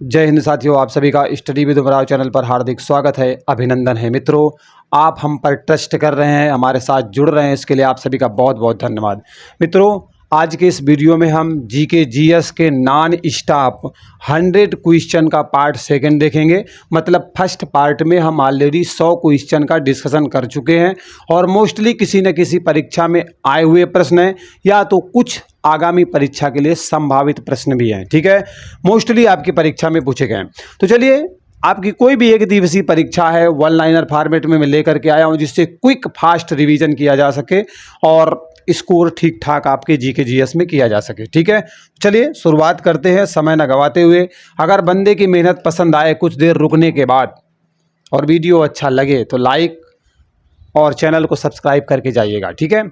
जय हिंद साथियों, आप सभी का स्टडी विद उमराव चैनल पर हार्दिक स्वागत है, अभिनंदन है। मित्रों, आप हम पर ट्रस्ट कर रहे हैं, हमारे साथ जुड़ रहे हैं, इसके लिए आप सभी का बहुत बहुत धन्यवाद। मित्रों, आज के इस वीडियो में हम जीके जीएस के नॉन स्टॉप 100 क्वेश्चन का पार्ट सेकंड देखेंगे। मतलब फर्स्ट पार्ट में हम ऑलरेडी 100 क्वेश्चन का डिस्कशन कर चुके हैं और मोस्टली किसी न किसी परीक्षा में आए हुए प्रश्न हैं या तो कुछ आगामी परीक्षा के लिए संभावित प्रश्न भी हैं। ठीक है, मोस्टली आपकी परीक्षा में पूछे गए हैं। तो चलिए, आपकी कोई भी एक दिवसीय परीक्षा है, वन लाइनर फॉर्मेट में मैं लेकर के आया हूं, जिससे क्विक फास्ट रिवीजन किया जा सके और स्कोर ठीक ठाक आपके जीके जीएस में किया जा सके। ठीक है, चलिए शुरुआत करते हैं समय न गवाते हुए। अगर बंदे की मेहनत पसंद आए कुछ देर रुकने के बाद और वीडियो अच्छा लगे तो लाइक और चैनल को सब्सक्राइब करके जाइएगा। ठीक है,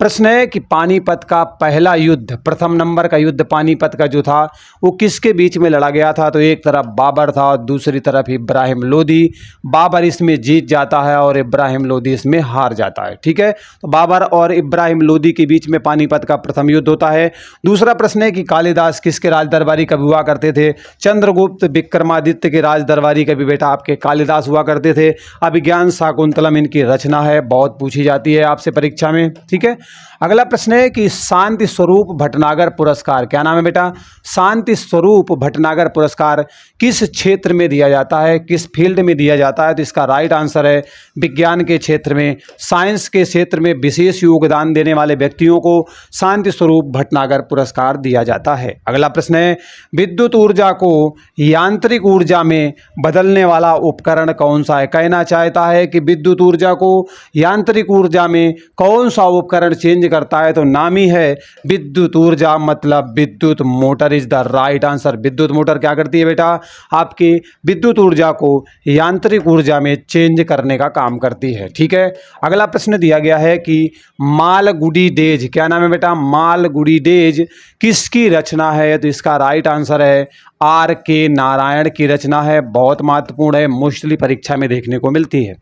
प्रश्न है कि पानीपत का पहला युद्ध, प्रथम नंबर का युद्ध पानीपत का जो था वो किसके बीच में लड़ा गया था? तो एक तरफ बाबर था और दूसरी तरफ इब्राहिम लोदी। बाबर इसमें जीत जाता है और इब्राहिम लोदी इसमें हार जाता है। ठीक है, तो बाबर और इब्राहिम लोदी के बीच में पानीपत का प्रथम युद्ध होता है। दूसरा प्रश्न है कि कालिदास किसके राज दरबारी कवि हुआ करते थे? चंद्रगुप्त विक्रमादित्य के राज दरबारी कवि बेटा आपके कालिदास हुआ करते थे। अभिज्ञान शाकुंतलम इनकी रचना है, बहुत पूछी जाती है आपसे परीक्षा में। ठीक है, अगला प्रश्न है कि शांति स्वरूप भटनागर पुरस्कार, क्या नाम है बेटा? शांति स्वरूप भटनागर पुरस्कार किस क्षेत्र में दिया जाता है, किस फील्ड में दिया जाता है? तो इसका राइट आंसर है विज्ञान के क्षेत्र में, साइंस के क्षेत्र में विशेष योगदान देने वाले व्यक्तियों को शांति स्वरूप भटनागर पुरस्कार दिया जाता है। अगला प्रश्न है विद्युत ऊर्जा को यांत्रिक ऊर्जा में बदलने वाला उपकरण कौन सा है? कहना चाहता है कि विद्युत ऊर्जा को यांत्रिक ऊर्जा में कौन सा उपकरण चेंज करता है? तो नाम ही है विद्युत ऊर्जा, मतलब विद्युत motor is the right answer. विद्युत मोटर क्या करती है बेटा? आपकी विद्युत ऊर्जा को यांत्रिक ऊर्जा में चेंज करने का काम करती है। ठीक है, अगला प्रश्न दिया गया है कि मालगुडी डेज, क्या नाम है बेटा? मालगुडी डेज किसकी रचना है? तो इसका राइट आंसर है R.K. नारायण की रचना है, बहुत महत्वपूर्ण है, मोस्टली परीक्षा में देखने को मिलती है।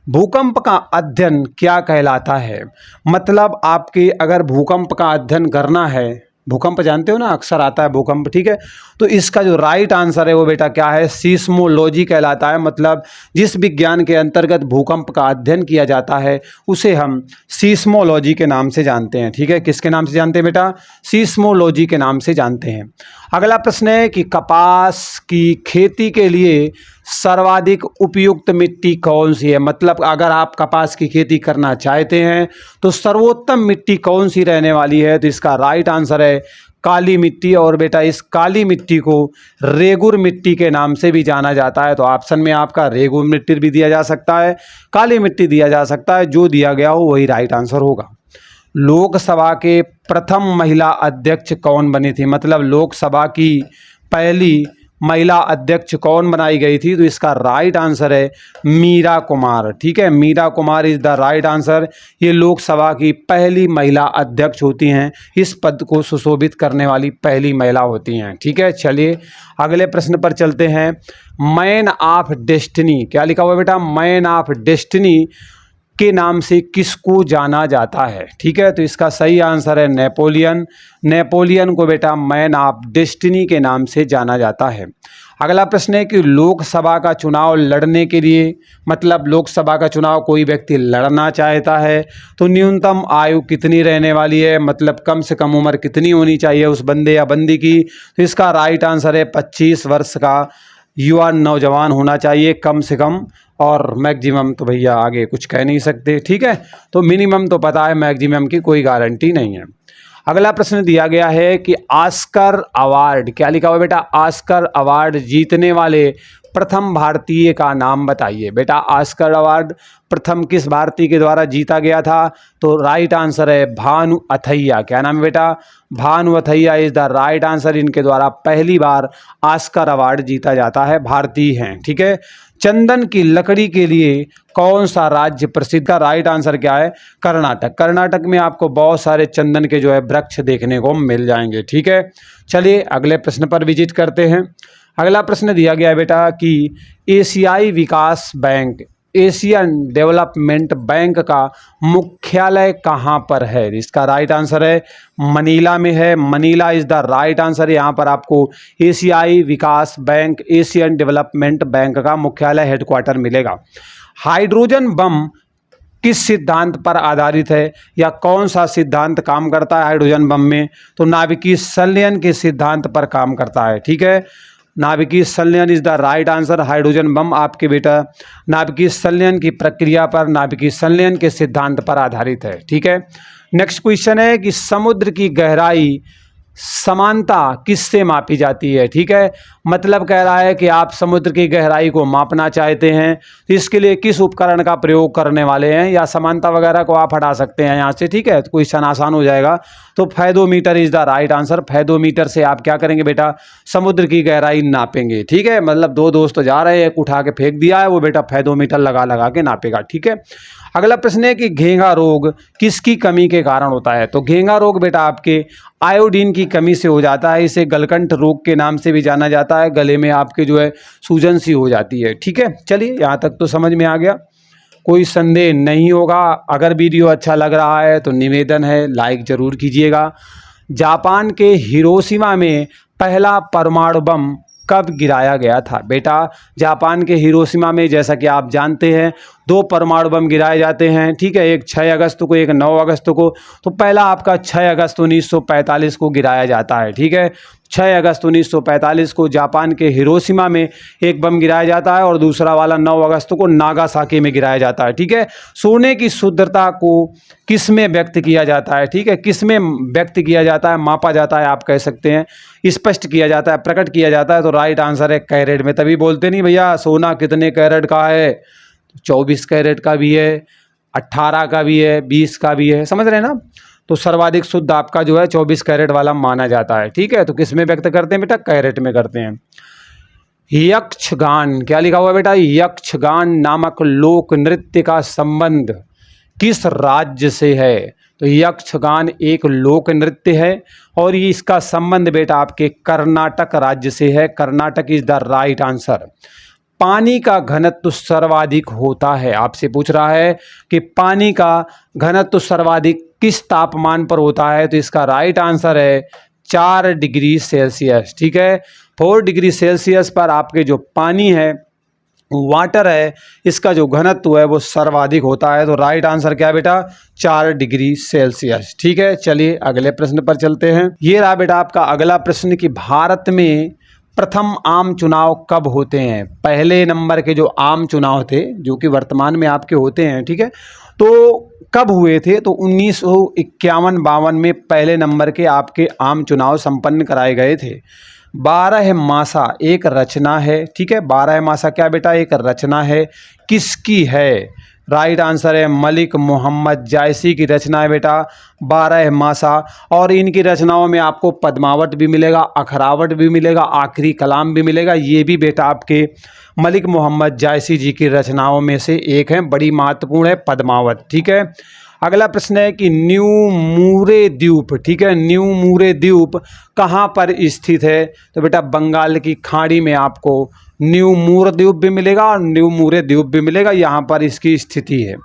भूकंप का अध्ययन क्या कहलाता है? मतलब आपके अगर भूकंप का अध्ययन करना है, भूकंप जानते हो ना, अक्सर आता है भूकंप। ठीक है, तो इसका जो राइट आंसर है वो बेटा क्या है? सीस्मोलॉजी कहलाता है। मतलब जिस विज्ञान के अंतर्गत भूकंप का अध्ययन किया जाता है उसे हम सीस्मोलॉजी के नाम से जानते हैं। ठीक है, किसके नाम से जानते हैं बेटा? सीस्मोलॉजी के नाम से जानते हैं। अगला प्रश्न है कि कपास की खेती के लिए सर्वाधिक उपयुक्त मिट्टी कौन सी है? मतलब अगर आप कपास की खेती करना चाहते हैं तो सर्वोत्तम मिट्टी कौन सी रहने वाली है? तो इसका राइट आंसर है काली मिट्टी। और बेटा इस काली मिट्टी को रेगुर मिट्टी के नाम से भी जाना जाता है। तो ऑप्शन में आपका रेगुर मिट्टी भी दिया जा सकता है, काली मिट्टी दिया जा सकता है, जो दिया गया हो वही राइट आंसर होगा। लोकसभा के प्रथम महिला अध्यक्ष कौन बनी थी? मतलब लोकसभा की पहली महिला अध्यक्ष कौन बनाई गई थी? तो इसका राइट आंसर है मीरा कुमार। ठीक है, Meera Kumar is the right answer. ये लोकसभा की पहली महिला अध्यक्ष होती हैं, इस पद को सुशोभित करने वाली पहली महिला होती हैं। ठीक है, चलिए अगले प्रश्न पर चलते हैं। मैन ऑफ डेस्टिनी, क्या लिखा हुआ है बेटा? मैन ऑफ डेस्टिनी के नाम से किसको जाना जाता है? ठीक है, तो इसका सही आंसर है नेपोलियन। नेपोलियन को बेटा मैन ऑफ डेस्टिनी के नाम से जाना जाता है। अगला प्रश्न है कि लोकसभा का चुनाव लड़ने के लिए, मतलब लोकसभा का चुनाव कोई व्यक्ति लड़ना चाहता है तो न्यूनतम आयु कितनी रहने वाली है? मतलब कम से कम उम्र कितनी होनी चाहिए उस बंदे या बंदी की? तो इसका राइट आंसर है 25 वर्ष का युवा नौजवान होना चाहिए कम से कम, और मैक्सिमम तो भैया आगे कुछ कह नहीं सकते। ठीक है, तो मिनिमम तो पता है, मैक्सिमम की कोई गारंटी नहीं है। अगला प्रश्न दिया गया है कि ऑस्कर अवार्ड, क्या लिखा हुआ है बेटा? ऑस्कर अवार्ड जीतने वाले प्रथम भारतीय का नाम बताइए। बेटा ऑस्कर अवार्ड प्रथम किस भारतीय के द्वारा जीता गया था? तो राइट आंसर है भानु अथैया। क्या नाम है बेटा? Bhanu Athaiya is the right answer. इनके द्वारा पहली बार ऑस्कर अवार्ड जीता जाता है, भारतीय हैं। ठीक है, चंदन की लकड़ी के लिए कौन सा राज्य प्रसिद्ध? का राइट आंसर क्या है? कर्नाटक। कर्नाटक में आपको बहुत सारे चंदन के जो है वृक्ष देखने को मिल जाएंगे। ठीक है, चलिए अगले प्रश्न पर विजिट करते हैं। अगला प्रश्न दिया गया है बेटा कि एशियाई विकास बैंक एशियन डेवलपमेंट बैंक का मुख्यालय कहाँ पर है? इसका राइट आंसर है मनीला में है। Manila is the right answer. यहाँ पर आपको एशियाई विकास बैंक, एशियन डेवलपमेंट बैंक का मुख्यालय हेडक्वार्टर मिलेगा। हाइड्रोजन बम किस सिद्धांत पर आधारित है, या कौन सा सिद्धांत काम करता है हाइड्रोजन बम में? तो नाभिकीय संलयन के सिद्धांत पर काम करता है। ठीक है, नाभिकीय संलयन is the right answer. Hydrogen bomb आपके बेटा नाभिकीय संलयन की प्रक्रिया पर, नाभिकीय संलयन के सिद्धांत पर आधारित है। ठीक है, नेक्स्ट क्वेश्चन है कि समुद्र की गहराई समानता किससे मापी जाती है? ठीक है, मतलब कह रहा है कि आप समुद्र की गहराई को मापना चाहते हैं तो इसके लिए किस उपकरण का प्रयोग करने वाले हैं, या समानता वगैरह को आप हटा सकते हैं यहाँ से। ठीक है, तो क्वेश्चन आसान हो जाएगा। तो fathometer is the right answer. Fathometer से आप क्या करेंगे बेटा? समुद्र की गहराई नापेंगे। ठीक है, मतलब दो दोस्त जा रहे हैं, एक उठा के फेंक दिया है, वो बेटा फेदोमीटर लगा लगा के नापेगा। ठीक है, अगला प्रश्न है कि घेंघा रोग किसकी कमी के कारण होता है? तो घेंघा रोग बेटा आपके आयोडीन की कमी से हो जाता है। इसे गलकंठ रोग के नाम से भी जाना जाता है। गले में आपके जो है सूजन सी हो जाती है। ठीक है, चलिए यहाँ तक तो समझ में आ गया, कोई संदेह नहीं होगा। अगर वीडियो अच्छा लग रहा है तो निवेदन है लाइक ज़रूर कीजिएगा। जापान के हिरोशिमा में पहला परमाणु बम कब गिराया गया था? बेटा जापान के हिरोशिमा में जैसा कि आप जानते हैं 2 परमाणु बम गिराए जाते हैं। ठीक है, एक 6 अगस्त को, एक 9 अगस्त को। तो पहला आपका 6 अगस्त 1945 को गिराया जाता है। ठीक है, 6 अगस्त 1945 को जापान के हिरोशिमा में एक बम गिराया जाता है और दूसरा वाला 9 अगस्त को नागासाकी में गिराया जाता है। ठीक है, सोने की शुद्धता को किस में व्यक्त किया जाता है? ठीक है, किस में व्यक्त किया जाता है, मापा जाता है, आप कह सकते हैं स्पष्ट किया जाता है, प्रकट किया जाता है। तो राइट आंसर है कैरेट में। तभी बोलते नहीं भैया सोना कितने कैरेट का है? 24 कैरेट का भी है, 18 का भी है, 20 का भी है, समझ रहे हैं ना? तो सर्वाधिक शुद्ध आपका जो है 24 कैरेट वाला माना जाता है। ठीक है, तो किस में व्यक्त करते हैं बेटा? कैरेट में करते हैं। यक्षगान, क्या लिखा हुआ है बेटा? यक्षगान नामक लोक नृत्य का संबंध किस राज्य से है? तो यक्षगान एक लोक नृत्य है और ये इसका संबंध बेटा आपके कर्नाटक राज्य से है। Karnataka is the right answer. पानी का घनत्व सर्वाधिक होता है, आपसे पूछ रहा है कि पानी का घनत्व सर्वाधिक किस तापमान पर होता है? तो इसका राइट आंसर है 4 डिग्री सेल्सियस। ठीक है, 4 डिग्री सेल्सियस पर आपके जो पानी है, वाटर है, इसका जो घनत्व है वो सर्वाधिक होता है। तो राइट आंसर क्या है बेटा? 4 डिग्री सेल्सियस। ठीक है, चलिए अगले प्रश्न पर चलते हैं। ये रहा बेटा आपका अगला प्रश्न कि भारत में प्रथम आम चुनाव कब होते हैं? पहले नंबर के जो आम चुनाव थे, जो कि वर्तमान में आपके होते हैं, ठीक है, तो कब हुए थे? तो 1951-52 में पहले नंबर के आपके आम चुनाव संपन्न कराए गए थे। 12 मासा एक रचना है। ठीक है, 12 मासा क्या बेटा? एक रचना है। किसकी है? राइट आंसर है मलिक मोहम्मद जायसी की रचना है बेटा 12 मासा। और इनकी रचनाओं में आपको पद्मावत भी मिलेगा, अखरावट भी मिलेगा, आखिरी कलाम भी मिलेगा। ये भी बेटा आपके मलिक मोहम्मद जायसी जी की रचनाओं में से एक है, बड़ी महत्वपूर्ण है पद्मावत। ठीक है, अगला प्रश्न है कि न्यू मूरे द्वीप, ठीक है, न्यू मूरे द्वीप कहाँ पर स्थित है? तो बेटा बंगाल की खाड़ी में आपको न्यू मूर द्वीप भी मिलेगा और न्यू मूरे द्वीप भी मिलेगा, यहाँ पर इसकी स्थिति है।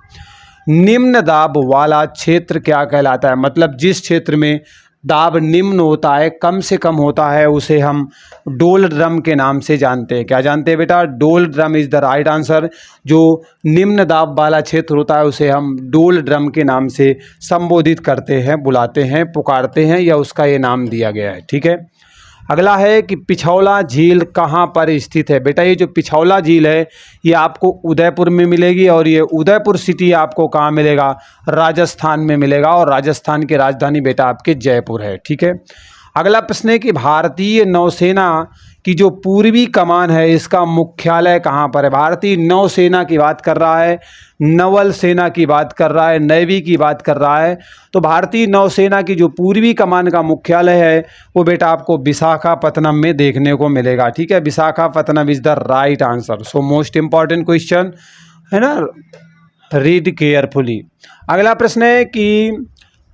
निम्न दाब वाला क्षेत्र क्या कहलाता है? मतलब जिस क्षेत्र में दाब निम्न होता है, कम से कम होता है, उसे हम डोल ड्रम के नाम से जानते हैं। क्या जानते हैं बेटा? डोल drum is the right answer. जो निम्न दाब वाला क्षेत्र होता है उसे हम डोल ड्रम के नाम से संबोधित करते हैं, बुलाते हैं, पुकारते हैं, या उसका ये नाम दिया गया है। ठीक है, अगला है कि पिछौला झील कहाँ पर स्थित है? बेटा ये जो पिछौला झील है ये आपको उदयपुर में मिलेगी, और ये उदयपुर सिटी आपको कहाँ मिलेगा? राजस्थान में मिलेगा, और राजस्थान की राजधानी बेटा आपके जयपुर है। ठीक है, अगला प्रश्न है कि भारतीय नौसेना की जो पूर्वी कमान है इसका मुख्यालय कहाँ पर है? भारतीय नौसेना की बात कर रहा है, नवल सेना की बात कर रहा है, नेवी की बात कर रहा है। तो भारतीय नौसेना की जो पूर्वी कमान का मुख्यालय है वो बेटा आपको विशाखापत्तनम में देखने को मिलेगा। ठीक है, Visakhapatnam is the right answer. So most important question है ना, रीड केयरफुली। अगला प्रश्न है कि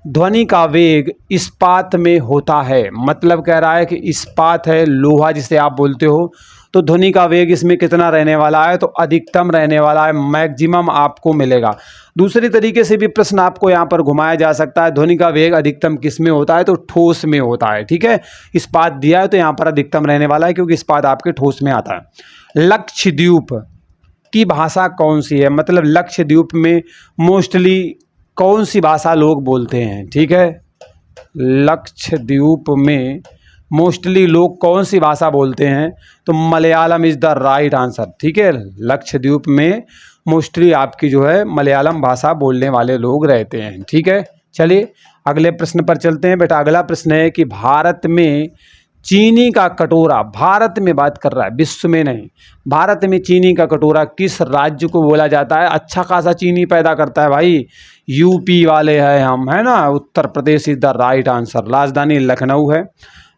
ध्वनि का वेग इस्पात में होता है, मतलब कह रहा है कि इस्पात है लोहा जिसे आप बोलते हो, तो ध्वनि का वेग इसमें कितना रहने वाला है, तो अधिकतम रहने वाला है, मैक्सिमम आपको मिलेगा। दूसरी तरीके से भी प्रश्न आपको यहाँ पर घुमाया जा सकता है, ध्वनि का वेग अधिकतम किस में होता है, तो ठोस में होता है। ठीक है, इस्पात दिया है तो यहाँ पर अधिकतम रहने वाला है, क्योंकि इस्पात आपके ठोस में आता है। लक्षद्वीप की भाषा कौन सी है, मतलब लक्षद्वीप में मोस्टली कौन सी भाषा लोग बोलते हैं। ठीक है, लक्षद्वीप में मोस्टली लोग कौन सी भाषा बोलते हैं, तो Malayalam is the right answer. ठीक है, लक्षद्वीप में मोस्टली आपकी जो है मलयालम भाषा बोलने वाले लोग रहते हैं। ठीक है, चलिए अगले प्रश्न पर चलते हैं बेटा। अगला प्रश्न है कि भारत में चीनी का कटोरा, भारत में बात कर रहा है, विश्व में नहीं, भारत में चीनी का कटोरा किस राज्य को बोला जाता है। अच्छा खासा चीनी पैदा करता है भाई, यूपी वाले हैं हम, है ना। Uttar Pradesh is the right answer. राजधानी लखनऊ है।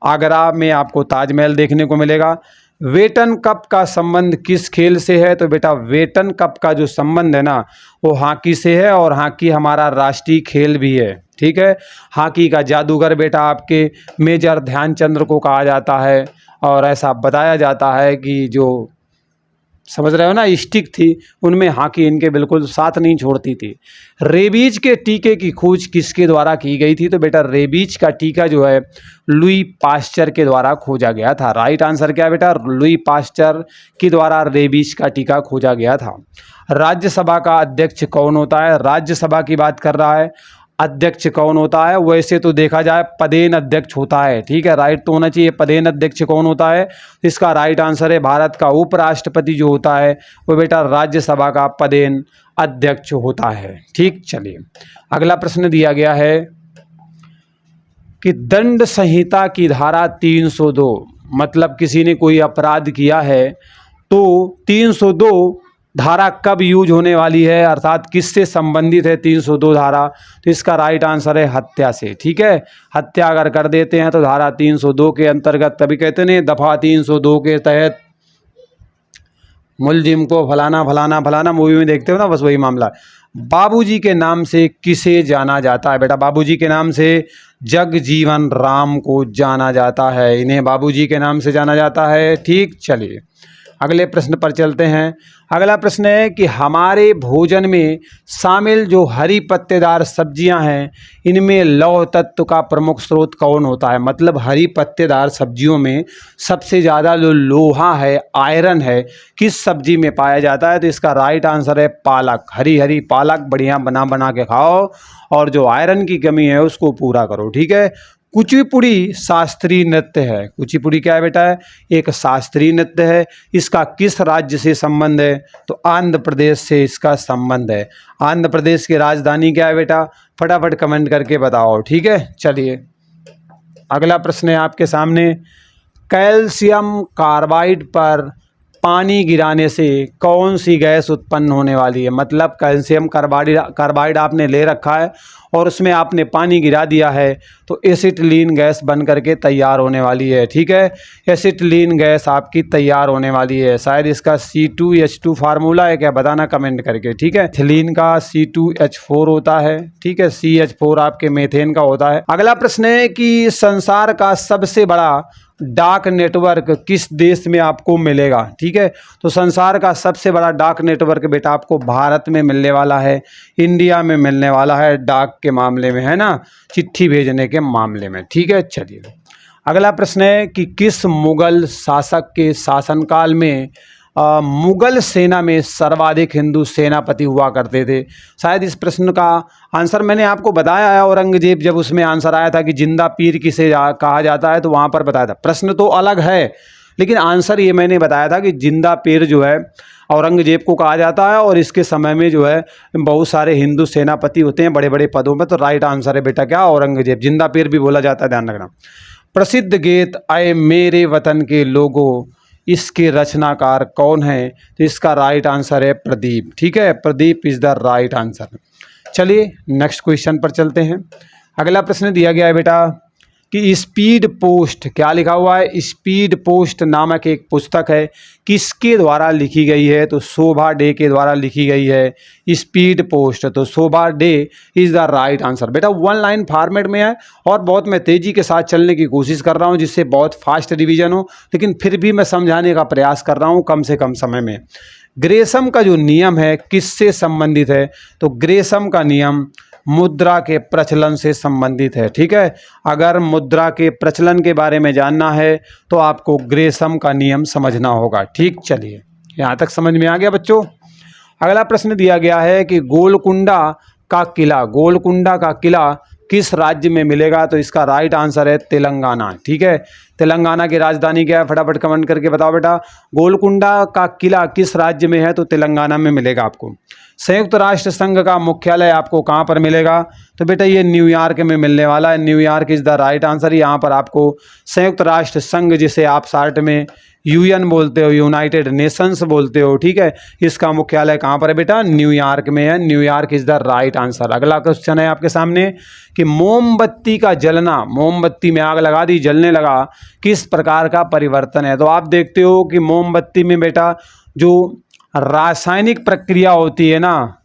आगरा में आपको ताजमहल देखने को मिलेगा। वेटन कप का संबंध किस खेल से है, तो बेटा वेटन कप का जो संबंध है ना वो हॉकी से है, और हॉकी हमारा राष्ट्रीय खेल भी है। ठीक है, हॉकी का जादूगर बेटा आपके मेजर ध्यानचंद्र को कहा जाता है, और ऐसा बताया जाता है कि जो समझ रहे हो ना स्टिक थी उनमें हॉकी इनके बिल्कुल साथ नहीं छोड़ती थी। रेबीज के टीके की खोज किसके द्वारा की गई थी, तो बेटा रेबीज का टीका जो है लुई पास्चर के द्वारा खोजा गया था। राइट आंसर क्या है बेटा, लुई पास्चर के द्वारा रेबीज का टीका खोजा गया था। राज्यसभा का अध्यक्ष कौन होता है, राज्यसभा की बात कर रहा है, अध्यक्ष कौन होता है। वैसे तो देखा जाए पदेन अध्यक्ष होता है। ठीक है, राइट तो होना चाहिए, पदेन अध्यक्ष कौन होता है, इसका राइट आंसर है भारत का उपराष्ट्रपति जो होता है वो बेटा राज्यसभा का पदेन अध्यक्ष होता है। ठीक, चलिए अगला प्रश्न दिया गया है कि दंड संहिता की धारा 302, मतलब किसी ने कोई अपराध किया है तो 302 धारा कब यूज होने वाली है, अर्थात किससे संबंधित है 302 धारा, तो इसका राइट आंसर है हत्या से। ठीक है, हत्या अगर कर देते हैं तो धारा 302 के अंतर्गत, तभी कहते हैं दफा 302 के तहत मुलजिम को फलाना फलाना फलाना, मूवी में देखते हो ना, बस वही मामला। बाबूजी के नाम से किसे जाना जाता है, बेटा बाबूजी के नाम से जगजीवन राम को जाना जाता है, इन्हें बाबूजी के नाम से जाना जाता है। ठीक, चलिए अगले प्रश्न पर चलते हैं। अगला प्रश्न है कि हमारे भोजन में शामिल जो हरी पत्तेदार सब्जियां हैं इनमें लौह तत्व का प्रमुख स्रोत कौन होता है, मतलब हरी पत्तेदार सब्जियों में सबसे ज़्यादा जो लोहा है, आयरन है, किस सब्जी में पाया जाता है, तो इसका राइट आंसर है पालक। हरी हरी पालक बढ़िया बना बना के खाओ और जो आयरन की कमी है उसको पूरा करो। ठीक है, कुचिपुड़ी शास्त्रीय नृत्य है। कुचिपुड़ी क्या है बेटा, एक शास्त्रीय नृत्य है। इसका किस राज्य से संबंध है, तो आंध्र प्रदेश से इसका संबंध है। आंध्र प्रदेश की राजधानी क्या है बेटा, फटाफट कमेंट करके बताओ। ठीक है, चलिए अगला प्रश्न है आपके सामने। कैल्शियम कार्बाइड पर पानी गिराने से कौन सी गैस उत्पन्न होने वाली है, मतलब कैल्शियम कार्बाइड आपने ले रखा है और उसमें आपने पानी गिरा दिया है तो एसिटिलीन गैस बन करके तैयार होने वाली है। ठीक है, एसिटिलीन गैस आपकी तैयार होने वाली है। शायद इसका C2H2 फार्मूला है क्या, बताना कमेंट करके। ठीक है, एथिलीन का C2H4 होता है। ठीक है, CH4 आपके मेथेन का होता है। अगला प्रश्न है कि संसार का सबसे बड़ा डाक नेटवर्क किस देश में आपको मिलेगा। ठीक है, तो संसार का सबसे बड़ा डाक नेटवर्क बेटा आपको भारत में मिलने वाला है, इंडिया में मिलने वाला है, डाक के मामले में, है ना, चिट्ठी भेजने के मामले में। ठीक है, चलिए अगला प्रश्न है कि किस मुगल शासक के शासनकाल में मुगल सेना में सर्वाधिक हिंदू सेनापति हुआ करते थे। शायद इस प्रश्न का आंसर मैंने आपको बताया है, औरंगजेब, जब उसमें आंसर आया था कि जिंदा पीर किसे कहा जाता है तो वहाँ पर बताया था। प्रश्न तो अलग है लेकिन आंसर ये मैंने बताया था कि जिंदा पीर जो है औरंगजेब को कहा जाता है, और इसके समय में जो है बहुत सारे हिंदू सेनापति होते हैं बड़े बड़े पदों पर। तो राइट आंसर है बेटा क्या, औरंगजेब। जिंदा पीर भी बोला जाता है, ध्यान रखना। प्रसिद्ध गीत आए मेरे वतन के लोगों, इसके रचनाकार कौन है, तो इसका राइट आंसर है प्रदीप। ठीक है, Pradeep is the right answer. चलिए नेक्स्ट क्वेश्चन पर चलते हैं। अगला प्रश्न दिया गया है बेटा कि स्पीड पोस्ट, क्या लिखा हुआ है, स्पीड पोस्ट नामक एक पुस्तक है, किसके द्वारा लिखी गई है, तो शोभा डे के द्वारा लिखी गई है स्पीड पोस्ट। तो Shobha De is the right answer. बेटा 1 लाइन फॉर्मेट में है और बहुत मैं तेज़ी के साथ चलने की कोशिश कर रहा हूँ जिससे बहुत फास्ट रिवीजन हो, लेकिन फिर भी मैं समझाने का प्रयास कर रहा हूँ कम से कम समय में। ग्रेसम का जो नियम है किससे संबंधित है, तो ग्रेसम का नियम मुद्रा के प्रचलन से संबंधित है। ठीक है, अगर मुद्रा के प्रचलन के बारे में जानना है तो आपको ग्रेसम का नियम समझना होगा। ठीक, चलिए यहाँ तक समझ में आ गया बच्चों। अगला प्रश्न दिया गया है कि गोलकुंडा का किला किस राज्य में मिलेगा, तो इसका राइट आंसर है तेलंगाना। ठीक है, तेलंगाना की राजधानी क्या है, फटाफट कमेंट करके बताओ बेटा। गोलकुंडा का किला किस राज्य में है, तो तेलंगाना में मिलेगा आपको। संयुक्त राष्ट्र संघ का मुख्यालय आपको कहाँ पर मिलेगा, तो बेटा ये न्यूयॉर्क में मिलने वाला है। New York is the right answer. यहाँ पर आपको संयुक्त राष्ट्र संघ, जिसे आप शार्ट में यूएन बोलते हो, यूनाइटेड नेशंस बोलते हो, ठीक है, इसका मुख्यालय कहाँ पर है बेटा, न्यूयॉर्क में है। New York is the right answer. अगला क्वेश्चन है आपके सामने कि मोमबत्ती का जलना, मोमबत्ती में आग लगा दी, जलने लगा, किस प्रकार का परिवर्तन है। तो आप देखते हो कि मोमबत्ती में बेटा जो रासायनिक प्रक्रिया होती है ना,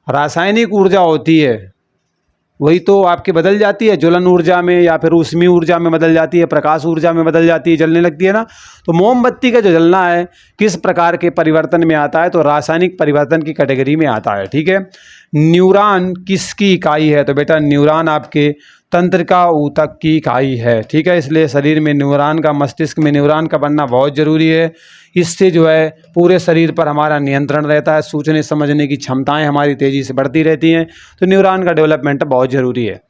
रासायनिक ऊर्जा होती है, वही तो आपकी बदल जाती है ज्वलन ऊर्जा में या फिर ऊष्मीय ऊर्जा में बदल जाती है, प्रकाश ऊर्जा में बदल जाती है, जलने लगती है ना। तो मोमबत्ती का जो जलना है किस प्रकार के परिवर्तन में आता है, तो रासायनिक परिवर्तन की कैटेगरी में आता है। ठीक है, न्यूरॉन किसकी इकाई है, तो बेटा न्यूरॉन आपके तंत्रिका ऊतक की इकाई है। ठीक है, इसलिए शरीर में न्यूरॉन का, मस्तिष्क में न्यूरॉन का बनना बहुत ज़रूरी है। इससे जो है पूरे शरीर पर हमारा नियंत्रण रहता है, सोचने समझने की क्षमताएं हमारी तेज़ी से बढ़ती रहती हैं, तो न्यूरॉन का डेवलपमेंट बहुत ज़रूरी है।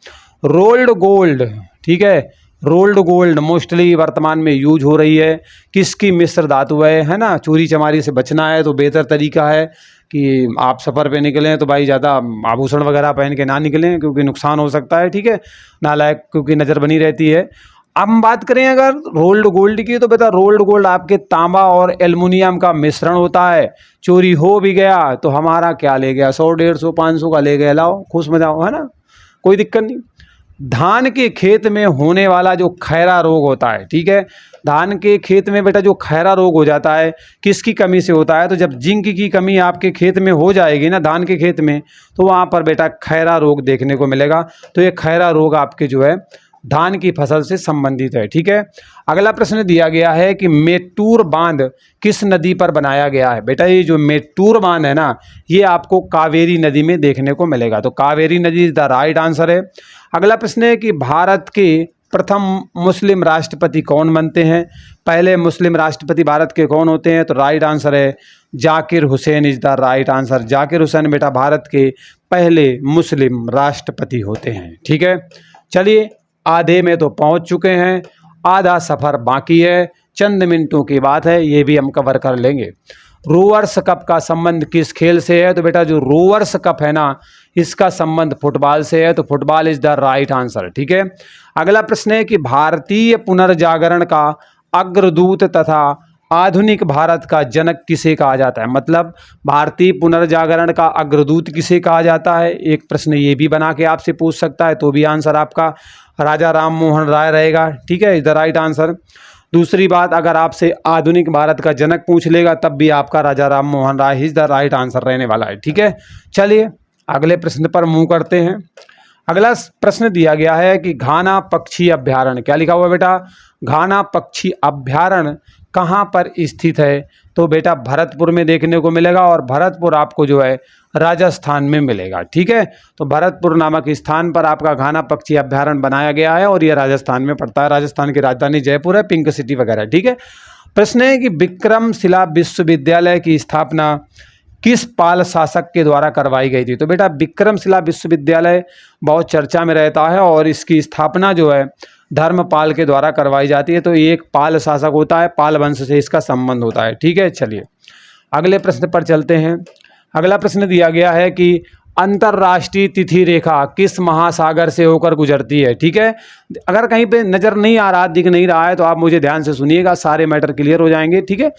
रोल्ड गोल्ड, ठीक है, रोल्ड गोल्ड मोस्टली वर्तमान में यूज हो रही है, किसकी मिश्र धातु है ना। चोरी चमारी से बचना है तो बेहतर तरीका है कि आप सफ़र पे निकलें तो भाई ज़्यादा आभूषण वगैरह पहन के ना निकलें, क्योंकि नुकसान हो सकता है। ठीक है, नालायक क्योंकि नज़र बनी रहती है। अब हम बात करें अगर रोल्ड गोल्ड की, तो बेटा रोल्ड गोल्ड आपके तांबा और एल्युमिनियम का मिश्रण होता है। चोरी हो भी गया तो हमारा क्या ले गया, 100, 150, 500 का ले गया, लाओ खुश में जाओ, है ना, कोई दिक्कत नहीं। धान के खेत में होने वाला जो खैरा रोग होता है, ठीक है, धान के खेत में बेटा जो खैरा रोग हो जाता है किसकी कमी से होता है, तो जब जिंक की कमी आपके खेत में हो जाएगी ना, धान के खेत में, तो वहाँ पर बेटा खैरा रोग देखने को मिलेगा। तो ये खैरा रोग आपके जो है धान की फसल से संबंधित है। ठीक है, अगला प्रश्न दिया गया है कि मेट्टूर बांध किस नदी पर बनाया गया है। बेटा ये जो मेट्टूर बांध है ना, ये आपको कावेरी नदी में देखने को मिलेगा, तो कावेरी नदी इज द राइट आंसर है। अगला प्रश्न है कि भारत के प्रथम मुस्लिम राष्ट्रपति कौन बनते हैं। पहले मुस्लिम राष्ट्रपति भारत के कौन होते हैं, तो राइट आंसर है Zakir Hussain is the right answer. Zakir Hussain बेटा भारत के पहले मुस्लिम राष्ट्रपति होते हैं। ठीक है, चलिए आधे में तो पहुंच चुके हैं, आधा सफ़र बाकी है, चंद मिनटों की बात है, ये भी हम कवर कर लेंगे। रोवर्स कप का संबंध किस खेल से है, तो बेटा जो रोवर्स कप है ना, इसका संबंध फुटबॉल से है, तो football is the right answer. ठीक है, अगला प्रश्न है कि भारतीय पुनर्जागरण का अग्रदूत तथा आधुनिक भारत का जनक किसे कहा जाता है। मतलब भारतीय पुनर्जागरण का अग्रदूत किसे कहा जाता है, एक प्रश्न ये भी बना के आपसे पूछ सकता है, तो भी आंसर आपका राजा राम मोहन राय रहेगा। ठीक है, इज द राइट आंसर। दूसरी बात, अगर आपसे आधुनिक भारत का जनक पूछ लेगा तब भी आपका राजा Ram Mohan Roy is the right answer रहने वाला है। ठीक है, चलिए अगले प्रश्न पर मूव करते हैं। अगला प्रश्न दिया गया है कि घाना पक्षी अभ्यारण्य, क्या लिखा हुआ है बेटा, घाना पक्षी अभ्यारण्य कहाँ पर स्थित है, तो बेटा भरतपुर में देखने को मिलेगा, और भरतपुर आपको जो है राजस्थान में मिलेगा। ठीक है, तो भरतपुर नामक स्थान पर आपका घाना पक्षी अभ्यारण्य बनाया गया है और यह राजस्थान में पड़ता है। राजस्थान की राजधानी जयपुर है, पिंक सिटी वगैरह। ठीक है, प्रश्न है कि विक्रमशिला विश्वविद्यालय की स्थापना किस पाल शासक के द्वारा करवाई गई थी। तो बेटा विक्रमशिला विश्वविद्यालय बहुत चर्चा में रहता है और इसकी स्थापना जो है धर्मपाल के द्वारा करवाई जाती है। तो ये एक पाल शासक होता है, पाल वंश से इसका संबंध होता है। ठीक है, चलिए अगले प्रश्न पर चलते हैं। अगला प्रश्न दिया गया है कि अंतर्राष्ट्रीय तिथि रेखा किस महासागर से होकर गुजरती है। ठीक है, अगर कहीं पे नज़र नहीं आ रहा, दिख नहीं रहा है, तो आप मुझे ध्यान से सुनिएगा, सारे मैटर क्लियर हो जाएंगे। ठीक है,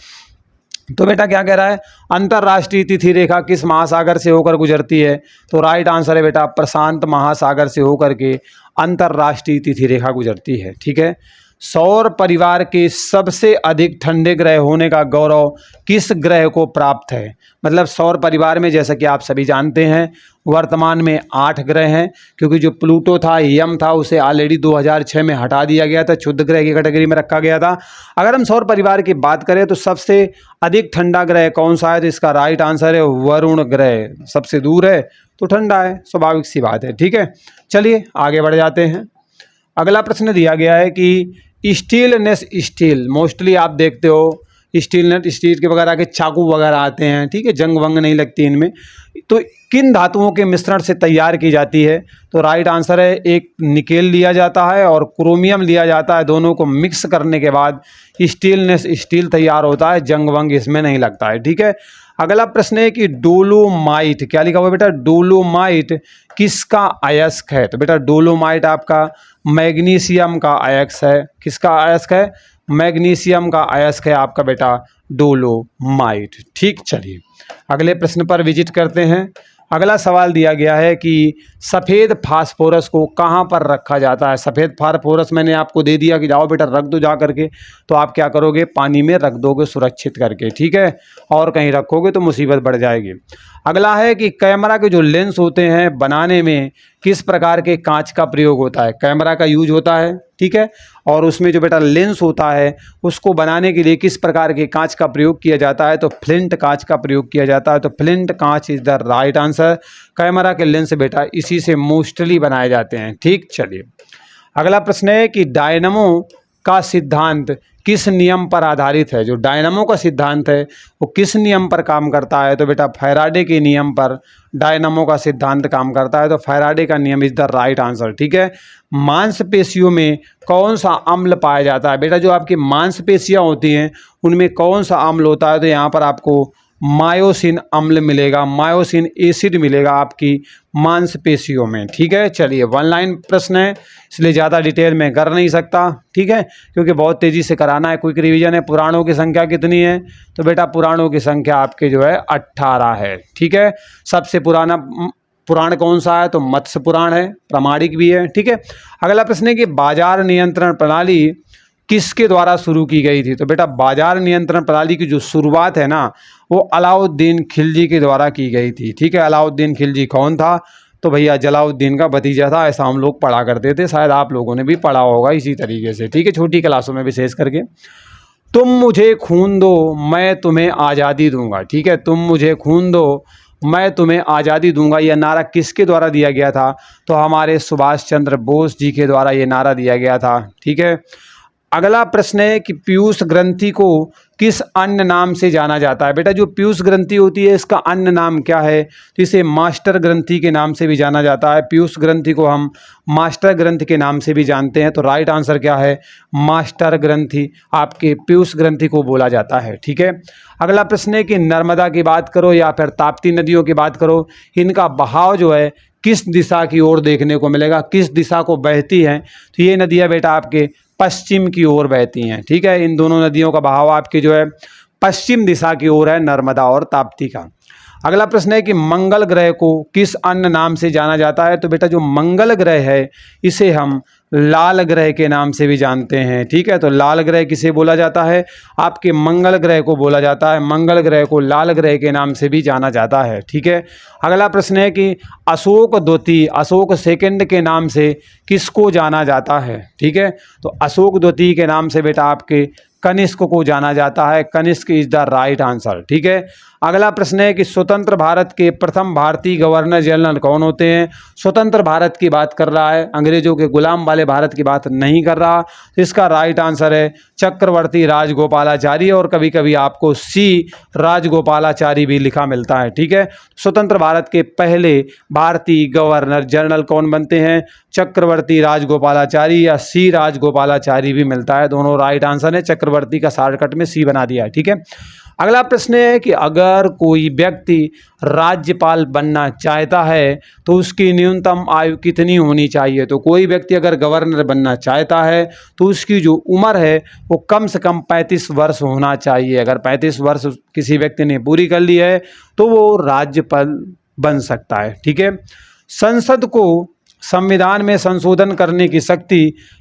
तो बेटा क्या कह रहा है, अंतर्राष्ट्रीय तिथि रेखा किस महासागर से होकर गुजरती है? तो राइट आंसर है बेटा प्रशांत महासागर से होकर के अंतर्राष्ट्रीय तिथि रेखा गुजरती है। ठीक है। सौर परिवार के सबसे अधिक ठंडे ग्रह होने का गौरव किस ग्रह को प्राप्त है? मतलब सौर परिवार में जैसा कि आप सभी जानते हैं वर्तमान में 8 ग्रह हैं, क्योंकि जो प्लूटो था, यम था, उसे ऑलरेडी 2006 में हटा दिया गया था, क्षुद्र ग्रह की कैटेगरी में रखा गया था। अगर हम सौर परिवार की बात करें तो सबसे अधिक ठंडा ग्रह कौन सा है? तो इसका राइट आंसर है वरुण ग्रह। सबसे दूर है तो ठंडा है, स्वाभाविक सी बात है। ठीक है, चलिए आगे बढ़ जाते हैं। अगला प्रश्न दिया गया है कि स्टीलनेस स्टील, मोस्टली आप देखते हो स्टीलनेस स्टील के वगैरह के चाकू वगैरह आते हैं, ठीक है, जंग वंग नहीं लगती इनमें, तो किन धातुओं के मिश्रण से तैयार की जाती है? तो राइट आंसर है एक निकेल लिया जाता है और क्रोमियम लिया जाता है, दोनों को मिक्स करने के बाद स्टीलनेस स्टील तैयार होता है, जंग वंग इसमें नहीं लगता है। ठीक है। अगला प्रश्न है कि डोलोमाइट, क्या लिखा हुआ है बेटा? डोलोमाइट किसका अयस्क है? तो बेटा डोलोमाइट आपका मैग्नीशियम का अयस्क है। किसका अयस्क है? मैग्नीशियम का अयस्क है आपका बेटा डोलोमाइट। ठीक, चलिए अगले प्रश्न पर विजिट करते हैं। अगला सवाल दिया गया है कि सफ़ेद फास्फोरस को कहाँ पर रखा जाता है? सफ़ेद फास्फोरस मैंने आपको दे दिया कि जाओ बेटा रख दो जा करके, तो आप क्या करोगे? पानी में रख दोगे सुरक्षित करके। ठीक है, और कहीं रखोगे तो मुसीबत बढ़ जाएगी। अगला है कि कैमरा के जो लेंस होते हैं बनाने में किस प्रकार के कांच का प्रयोग होता है? कैमरा का यूज होता है, ठीक है, और उसमें जो बेटा लेंस होता है उसको बनाने के लिए किस प्रकार के कांच का प्रयोग किया जाता है? तो फ्लिंट कांच का प्रयोग किया जाता है। तो फ्लिंट कांच is the right answer. Camera के लेंस बेटा इसी से मोस्टली बनाए जाते हैं। ठीक, चलिए अगला प्रश्न है कि डायनमो का सिद्धांत किस नियम पर आधारित है? जो डायनमो का सिद्धांत है वो किस नियम पर काम करता है? तो बेटा फैराडे के नियम पर डायनमो का सिद्धांत काम करता है। तो फैराडे का नियम इज द राइट आंसर। ठीक है। मांसपेशियों में कौन सा अम्ल पाया जाता है? बेटा जो आपकी मांसपेशियां होती हैं उनमें कौन सा अम्ल होता है? तो यहाँ पर आपको मायोसिन अम्ल मिलेगा, मायोसिन एसिड मिलेगा आपकी मांसपेशियों में। ठीक है, चलिए वन लाइन प्रश्न है इसलिए ज़्यादा डिटेल में कर नहीं सकता, ठीक है, क्योंकि बहुत तेज़ी से कराना है। क्विक रिवीजन है। पुराणों की संख्या कितनी है? तो बेटा पुराणों की संख्या आपके जो है 18 है। ठीक है, सबसे पुराना पुराण कौन सा है? तो मत्स्य पुराण है, प्रामाणिक भी है। ठीक है। अगला प्रश्न है कि बाजार नियंत्रण प्रणाली किसके द्वारा शुरू की गई थी? तो बेटा बाजार नियंत्रण प्रणाली की जो शुरुआत है ना वो अलाउद्दीन खिलजी के द्वारा की गई थी। ठीक है, अलाउद्दीन खिलजी कौन था? तो भैया जलाउद्दीन का भतीजा था, ऐसा हम लोग पढ़ा करते थे, शायद आप लोगों ने भी पढ़ा होगा इसी तरीके से। ठीक है, छोटी क्लासों में विशेष करके। तुम मुझे खून दो मैं तुम्हें आज़ादी दूंगा। ठीक है, तुम मुझे खून दो मैं तुम्हें आज़ादी दूंगा, यह नारा किसके द्वारा दिया गया था? तो हमारे सुभाष चंद्र बोस जी के द्वारा ये नारा दिया गया था। ठीक है। अगला प्रश्न है कि पीयूष ग्रंथि को किस अन्य नाम से जाना जाता है? बेटा जो पीयूष ग्रंथि होती है इसका अन्य नाम क्या है? तो इसे मास्टर ग्रंथि के नाम से भी जाना जाता है। पीयूष ग्रंथि को हम मास्टर ग्रंथि के नाम से भी जानते हैं। तो राइट आंसर क्या है? मास्टर ग्रंथि आपके पीयूष ग्रंथि को बोला जाता है। ठीक है। अगला प्रश्न है कि नर्मदा की बात करो या फिर ताप्ती नदियों की बात करो, इनका बहाव जो है किस दिशा की ओर देखने को मिलेगा? किस दिशा को बहती हैं? तो ये नदियाँ बेटा आपके पश्चिम की ओर बहती हैं। ठीक है, इन दोनों नदियों का बहाव आपकी जो है पश्चिम दिशा की ओर है, नर्मदा और ताप्ती का। अगला प्रश्न है कि मंगल ग्रह को किस अन्य नाम से जाना जाता है? तो बेटा जो मंगल ग्रह है इसे हम लाल ग्रह के नाम से भी जानते हैं। ठीक है, तो लाल ग्रह किसे बोला जाता है? आपके मंगल ग्रह को बोला जाता है। मंगल ग्रह को लाल ग्रह के नाम से भी जाना जाता है। ठीक है। अगला प्रश्न है कि अशोक द्वितीय, अशोक सेकंड के नाम से किसको जाना जाता है? ठीक है, तो अशोक द्वितीय के नाम से बेटा आपके कनिष्क को जाना जाता है। Kanishka is the right answer. ठीक है। अगला प्रश्न है कि स्वतंत्र भारत के प्रथम भारतीय गवर्नर जनरल कौन होते हैं? स्वतंत्र भारत की बात कर रहा है, अंग्रेजों के गुलाम वाले भारत की बात नहीं कर रहा। इसका राइट आंसर है चक्रवर्ती राजगोपालाचारी, और कभी कभी आपको सी राजगोपालाचारी भी लिखा मिलता है। ठीक है, स्वतंत्र भारत के पहले भारतीय गवर्नर जनरल कौन बनते हैं? चक्रवर्ती राजगोपालाचारी या सी राजगोपालाचारी भी मिलता है, दोनों राइट आंसर है। चक्रवर्ती का शॉर्टकट में सी बना दिया है। ठीक है। अगला प्रश्न है कि अगर कोई व्यक्ति राज्यपाल बनना चाहता है तो उसकी न्यूनतम आयु कितनी होनी चाहिए। तो कोई व्यक्ति अगर गवर्नर बनना चाहता है तो उसकी जो उम्र है वो कम से कम 35 वर्ष होना चाहिए। अगर 35 वर्ष किसी व्यक्ति ने पूरी कर ली है तो वो राज्यपाल बन सकता है। ठीक है। संसद को संविधान में संशोधन करने की शक्ति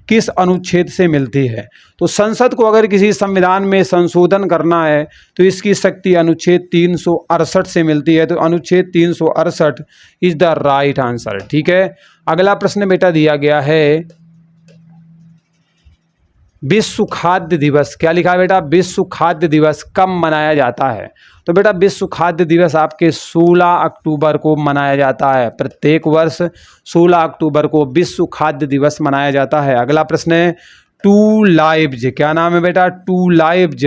किस अनुच्छेद से मिलती है। तो संसद को अगर किसी संविधान में संशोधन करना है तो इसकी शक्ति अनुच्छेद 368 से मिलती है। तो अनुच्छेद 368 इज द राइट आंसर। ठीक है। अगला प्रश्न बेटा दिया गया है, विश्व खाद्य दिवस, क्या लिखा है बेटा, विश्व खाद्य दिवस कब मनाया जाता है। तो बेटा विश्व खाद्य दिवस आपके 16 अक्टूबर को मनाया जाता है। प्रत्येक वर्ष 16 अक्टूबर को विश्व खाद्य दिवस मनाया जाता है। अगला प्रश्न है, टू लाइव्स, क्या नाम है बेटा, टू लाइव्स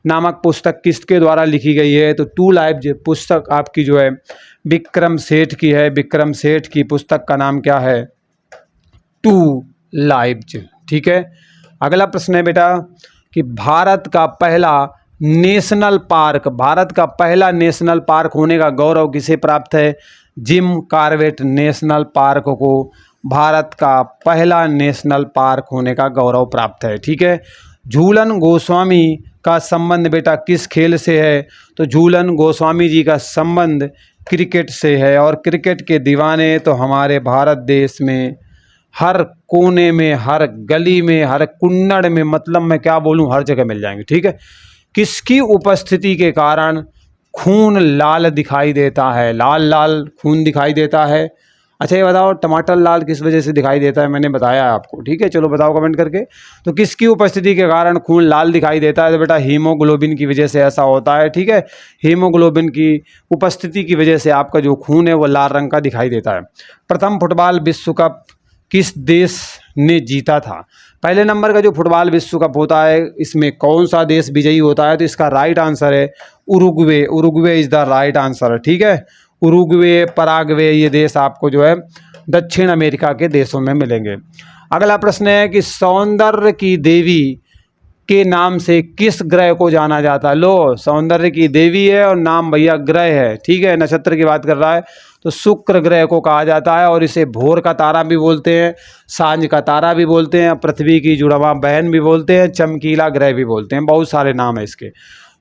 नामक पुस्तक किसके द्वारा लिखी गई है। तो टू लाइव्स पुस्तक आपकी जो है विक्रम सेठ की है। विक्रम सेठ की पुस्तक का नाम क्या है, टू लाइव्स। ठीक है। अगला प्रश्न है बेटा कि भारत का पहला नेशनल पार्क, भारत का पहला नेशनल पार्क होने का गौरव किसे प्राप्त है। जिम कॉर्बेट नेशनल पार्क को भारत का पहला नेशनल पार्क होने का गौरव प्राप्त है। ठीक है। झूलन गोस्वामी का संबंध बेटा किस खेल से है। तो झूलन गोस्वामी जी का संबंध क्रिकेट से है। और क्रिकेट के दीवाने तो हमारे भारत देश में हर कोने में, हर गली में, हर कुन्नड़ में, मतलब मैं क्या बोलूं, हर जगह मिल जाएंगे। ठीक है। किसकी उपस्थिति के कारण खून लाल दिखाई देता है, लाल लाल खून दिखाई देता है। अच्छा ये बताओ टमाटर लाल किस वजह से दिखाई देता है, मैंने बताया आपको। ठीक है, चलो बताओ कमेंट करके। तो किसकी उपस्थिति के कारण खून लाल दिखाई देता है। तो बेटा हीमोग्लोबिन की वजह से ऐसा होता है। ठीक है, हीमोग्लोबिन की उपस्थिति की वजह से आपका जो खून है वो लाल रंग का दिखाई देता है। प्रथम फुटबॉल विश्व कप किस देश ने जीता था। पहले नंबर का जो फुटबॉल विश्व कप होता है इसमें कौन सा देश विजयी होता है। तो इसका राइट आंसर है Uruguay. Uruguay is the right answer. ठीक है, उरुग्वे, पराग्वे ये देश आपको जो है दक्षिण अमेरिका के देशों में मिलेंगे। अगला प्रश्न है कि सौंदर्य की देवी के नाम से किस ग्रह को जाना जाता है। लो, सौंदर्य की देवी है और नाम भैया ग्रह है। ठीक है, नक्षत्र की बात कर रहा है तो शुक्र ग्रह को कहा जाता है। और इसे भोर का तारा भी बोलते हैं, सांझ का तारा भी बोलते हैं, पृथ्वी की जुड़वा बहन भी बोलते हैं, चमकीला ग्रह भी बोलते हैं, बहुत सारे नाम है इसके।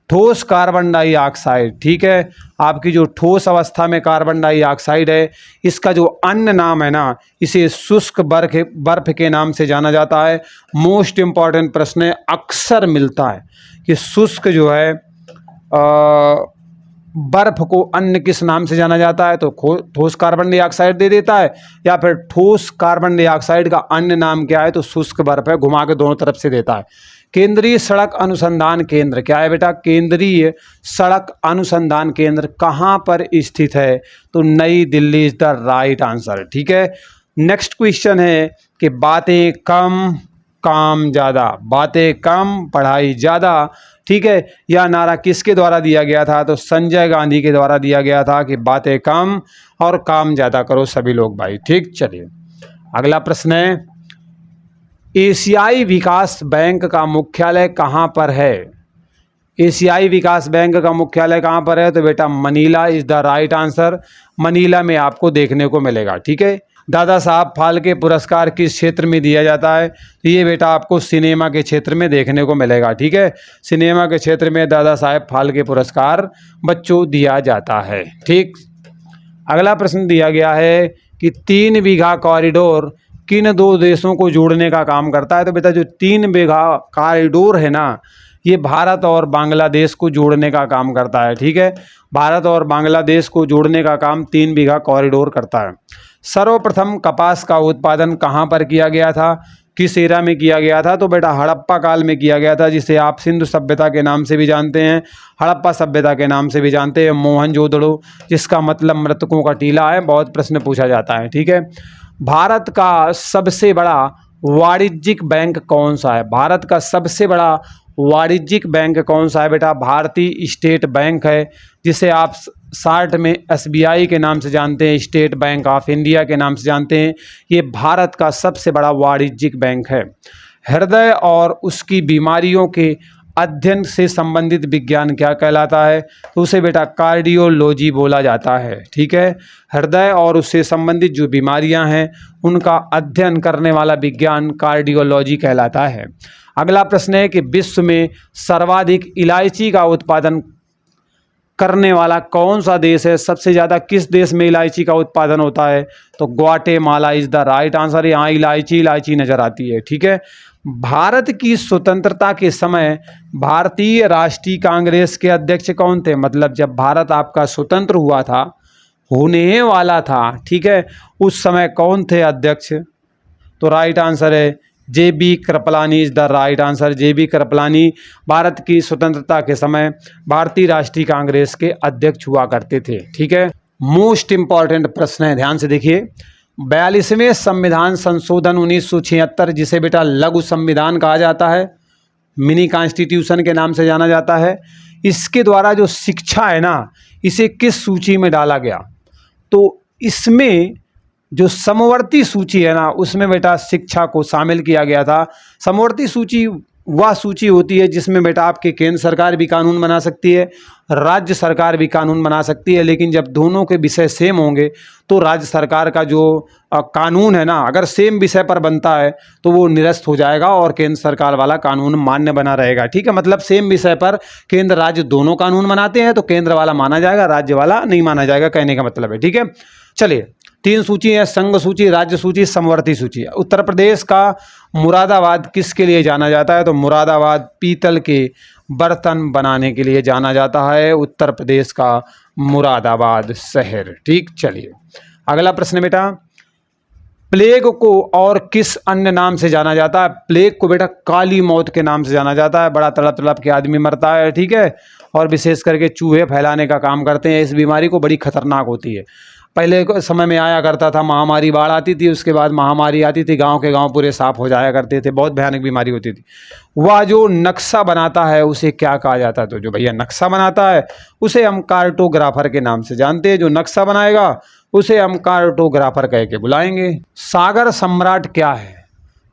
ठोस कार्बन डाइऑक्साइड, ठीक है, आपकी जो ठोस अवस्था में कार्बन डाइऑक्साइड है इसका जो अन्य नाम है ना, इसे शुष्क बर्फ के नाम से जाना जाता है। मोस्ट इम्पॉर्टेंट प्रश्न है, अक्सर मिलता है कि शुष्क जो है बर्फ को अन्य किस नाम से जाना जाता है। तो ठोस कार्बन डाइऑक्साइड दे देता है, या फिर ठोस कार्बन डाइऑक्साइड का अन्य नाम क्या है तो शुष्क बर्फ है, घुमा के दोनों तरफ से देता है। केंद्रीय सड़क अनुसंधान केंद्र क्या है बेटा, केंद्रीय सड़क अनुसंधान केंद्र कहाँ पर स्थित है। तो नई Delhi is the right answer. ठीक है, नेक्स्ट क्वेश्चन है कि बातें कम काम ज़्यादा, बातें कम पढ़ाई ज़्यादा, ठीक है, यह नारा किसके द्वारा दिया गया था। तो संजय गांधी के द्वारा दिया गया था कि बातें कम और काम ज़्यादा करो सभी लोग भाई। ठीक, चलिए अगला प्रश्न है, एशियाई विकास बैंक का मुख्यालय कहाँ पर है। एशियाई विकास बैंक का मुख्यालय कहाँ पर है। तो बेटा Manila is the right answer, Manila में आपको देखने को मिलेगा। ठीक है, दादा साहब फाल्के पुरस्कार किस क्षेत्र में दिया जाता है। तो ये बेटा आपको सिनेमा के क्षेत्र में देखने को मिलेगा। ठीक है, सिनेमा के क्षेत्र में दादा साहब फाल्के पुरस्कार बच्चों दिया जाता है। ठीक, अगला प्रश्न दिया गया है कि 3 बीघा कॉरिडोर किन 2 देशों को जोड़ने का काम करता है। तो बेटा जो 3 बीघा कॉरिडोर है ना, ये भारत और बांग्लादेश को जोड़ने का काम करता है। ठीक है, भारत और बांग्लादेश को जोड़ने का काम 3 बीघा कॉरिडोर करता है। सर्वप्रथम कपास का उत्पादन कहाँ पर किया गया था, किस एरा में किया गया था। तो बेटा हड़प्पा काल में किया गया था, जिसे आप सिंधु सभ्यता के नाम से भी जानते हैं, हड़प्पा सभ्यता के नाम से भी जानते हैं, मोहनजोदड़ो जिसका मतलब मृतकों का टीला है, बहुत प्रश्न पूछा जाता है। ठीक है, भारत का सबसे बड़ा वाणिज्यिक बैंक कौन सा है। भारत का सबसे बड़ा वाणिज्यिक बैंक कौन सा है बेटा, भारतीय स्टेट बैंक है, जिसे आप शॉर्ट में SBI के नाम से जानते हैं, स्टेट बैंक ऑफ इंडिया के नाम से जानते हैं। ये भारत का सबसे बड़ा वाणिज्यिक बैंक है। हृदय और उसकी बीमारियों के अध्ययन से संबंधित विज्ञान क्या कहलाता है? तो उसे बेटा कार्डियोलॉजी बोला जाता है। ठीक है, हृदय और उससे संबंधित जो बीमारियां हैं उनका अध्ययन करने वाला विज्ञान कार्डियोलॉजी कहलाता है। अगला प्रश्न है कि विश्व में सर्वाधिक इलायची का उत्पादन करने वाला कौन सा देश है? सबसे ज़्यादा किस देश में इलायची का उत्पादन होता है? तो Guatemala is the right answer. यहाँ इलायची नज़र आती है। ठीक है, भारत की स्वतंत्रता के समय भारतीय राष्ट्रीय कांग्रेस के अध्यक्ष कौन थे? मतलब जब भारत आपका स्वतंत्र हुआ था, होने वाला था, ठीक है, उस समय कौन थे अध्यक्ष? तो राइट आंसर है JB Kripalani is the right answer. JB Kripalani Bharat की स्वतंत्रता के समय भारतीय राष्ट्रीय कांग्रेस के अध्यक्ष हुआ करते थे। ठीक है, मोस्ट इंपॉर्टेंट प्रश्न है, ध्यान से देखिए। 42वें संविधान संशोधन 1976, जिसे बेटा लघु संविधान कहा जाता है, मिनी कॉन्स्टिट्यूशन के नाम से जाना जाता है, इसके द्वारा जो शिक्षा है ना, इसे किस सूची में डाला गया? तो इसमें जो समवर्ती सूची है ना, उसमें बेटा शिक्षा को शामिल किया गया था। समवर्ती सूची वह सूची होती है जिसमें बेटा आपके केंद्र सरकार भी कानून बना सकती है, राज्य सरकार भी कानून बना सकती है, लेकिन जब दोनों के विषय सेम होंगे तो राज्य सरकार का जो कानून है ना, अगर सेम विषय पर बनता है तो वो निरस्त हो जाएगा और केंद्र सरकार वाला कानून मान्य बना रहेगा। ठीक है, मतलब सेम विषय पर केंद्र राज्य दोनों कानून बनाते हैं तो केंद्र वाला माना जाएगा, राज्य वाला नहीं माना जाएगा, कहने का मतलब है। ठीक है, चलिए, 3 सूची है, संघ सूची, राज्य सूची, समवर्ती सूची। उत्तर प्रदेश का मुरादाबाद किसके लिए जाना जाता है? तो मुरादाबाद पीतल के बर्तन बनाने के लिए जाना जाता है, उत्तर प्रदेश का मुरादाबाद शहर। ठीक, चलिए अगला प्रश्न बेटा, प्लेग को और किस अन्य नाम से जाना जाता है? प्लेग को बेटा काली मौत के नाम से जाना जाता है, बड़ा तड़प तड़प के आदमी मरता है। ठीक है, और विशेष करके चूहे फैलाने का काम करते हैं। इस बीमारी को बड़ी खतरनाक होती है। पहले समय में आया करता था, महामारी, बाढ़ आती थी, उसके बाद महामारी आती थी, गांव के गांव पूरे साफ हो जाया करते थे, बहुत भयानक बीमारी होती थी। वह जो नक्शा बनाता है उसे क्या कहा जाता है? तो जो भैया नक्शा बनाता है उसे हम कार्टोग्राफर के नाम से जानते हैं। जो नक्शा बनाएगा उसे हम कार्टोग्राफर कह के बुलाएंगे। सागर सम्राट क्या है?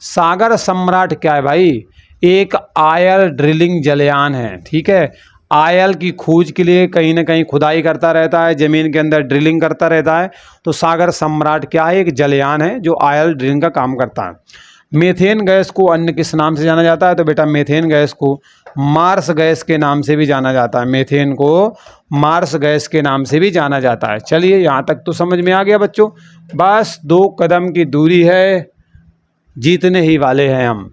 सागर सम्राट क्या है भाई? एक ऑयल ड्रिलिंग जलयान है। ठीक है, ऑयल की खोज के लिए कहीं ना कहीं खुदाई करता रहता है, ज़मीन के अंदर ड्रिलिंग करता रहता है। तो सागर सम्राट क्या है? एक जलयान है जो ऑयल ड्रिलिंग का काम करता है। मीथेन गैस को अन्य किस नाम से जाना जाता है? तो बेटा मीथेन गैस को मार्स गैस के नाम से भी जाना जाता है। मीथेन को मार्स गैस के नाम से भी जाना जाता है। चलिए, यहाँ तक तो समझ में आ गया बच्चों। बस 2 कदम की दूरी है, जीतने ही वाले हैं हम।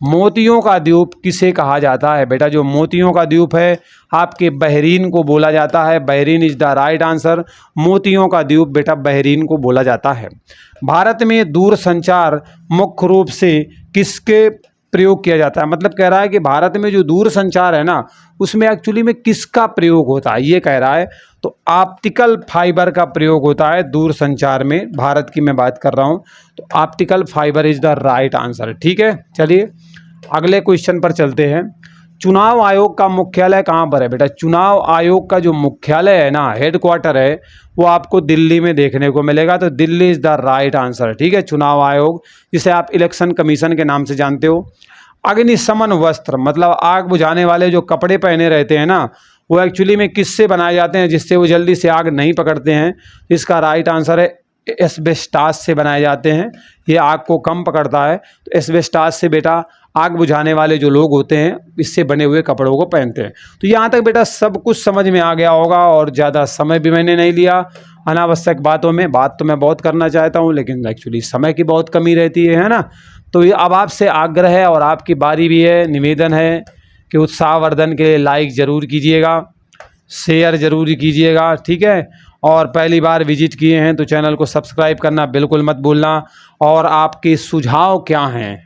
मोतियों का द्वीप किसे कहा जाता है? बेटा जो मोतियों का द्वीप है आपके बहरीन को बोला जाता है। Bahrain is the right answer. मोतियों का द्वीप बेटा बहरीन को बोला जाता है। भारत में दूरसंचार मुख्य रूप से किसके प्रयोग किया जाता है? मतलब कह रहा है कि भारत में जो दूरसंचार है ना, उसमें एक्चुअली में किसका प्रयोग होता है, ये कह रहा है। तो ऑप्टिकल फाइबर का प्रयोग होता है दूरसंचार में, भारत की मैं बात कर रहा हूँ। तो optical fibre is the right answer. ठीक है, चलिए अगले क्वेश्चन पर चलते हैं। चुनाव आयोग का मुख्यालय कहाँ पर है? बेटा चुनाव आयोग का जो मुख्यालय है ना, हेडक्वार्टर है, वो आपको दिल्ली में देखने को मिलेगा। तो Delhi is the right answer. ठीक है, चुनाव आयोग, जिसे आप इलेक्शन कमीशन के नाम से जानते हो। अग्निशमन वस्त्र, मतलब आग बुझाने वाले जो कपड़े पहने रहते हैं ना, वो एक्चुअली में किससे बनाए जाते हैं जिससे वो जल्दी से आग नहीं पकड़ते हैं? इसका राइट आंसर है एस्बेस्टास से बनाए जाते हैं। ये आग को कम पकड़ता है। तो एस्बेस्टास से बेटा आग बुझाने वाले जो लोग होते हैं इससे बने हुए कपड़ों को पहनते हैं। तो यहाँ तक बेटा सब कुछ समझ में आ गया होगा और ज़्यादा समय भी मैंने नहीं लिया अनावश्यक बातों में। बात तो मैं बहुत करना चाहता हूँ लेकिन एक्चुअली समय की बहुत कमी रहती है ना। तो ये अब आपसे आग्रह है और आपकी बारी भी है, निवेदन है कि उत्साहवर्धन के लिए लाइक ज़रूर कीजिएगा, शेयर ज़रूर कीजिएगा। ठीक है, और पहली बार विजिट किए हैं तो चैनल को सब्सक्राइब करना बिल्कुल मत भूलना। और आपके सुझाव क्या हैं,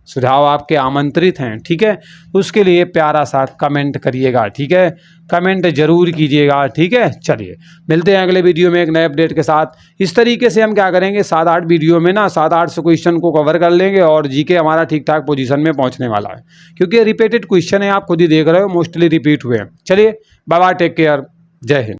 सुझाव आपके आमंत्रित हैं। ठीक है, उसके लिए प्यारा सा कमेंट करिएगा। ठीक है, कमेंट जरूर कीजिएगा। ठीक है, चलिए मिलते हैं अगले वीडियो में एक नए अपडेट के साथ। इस तरीके से हम क्या करेंगे, 7-8 वीडियो में ना 7-8 क्वेश्चन को कवर कर लेंगे और जीके हमारा ठीक ठाक पोजीशन में पहुंचने वाला है, क्योंकि रिपीटेड क्वेश्चन है, आप खुद ही देख रहे हो, मोस्टली रिपीट हुए हैं। चलिए बाय बाय, टेक केयर, जय हिंद।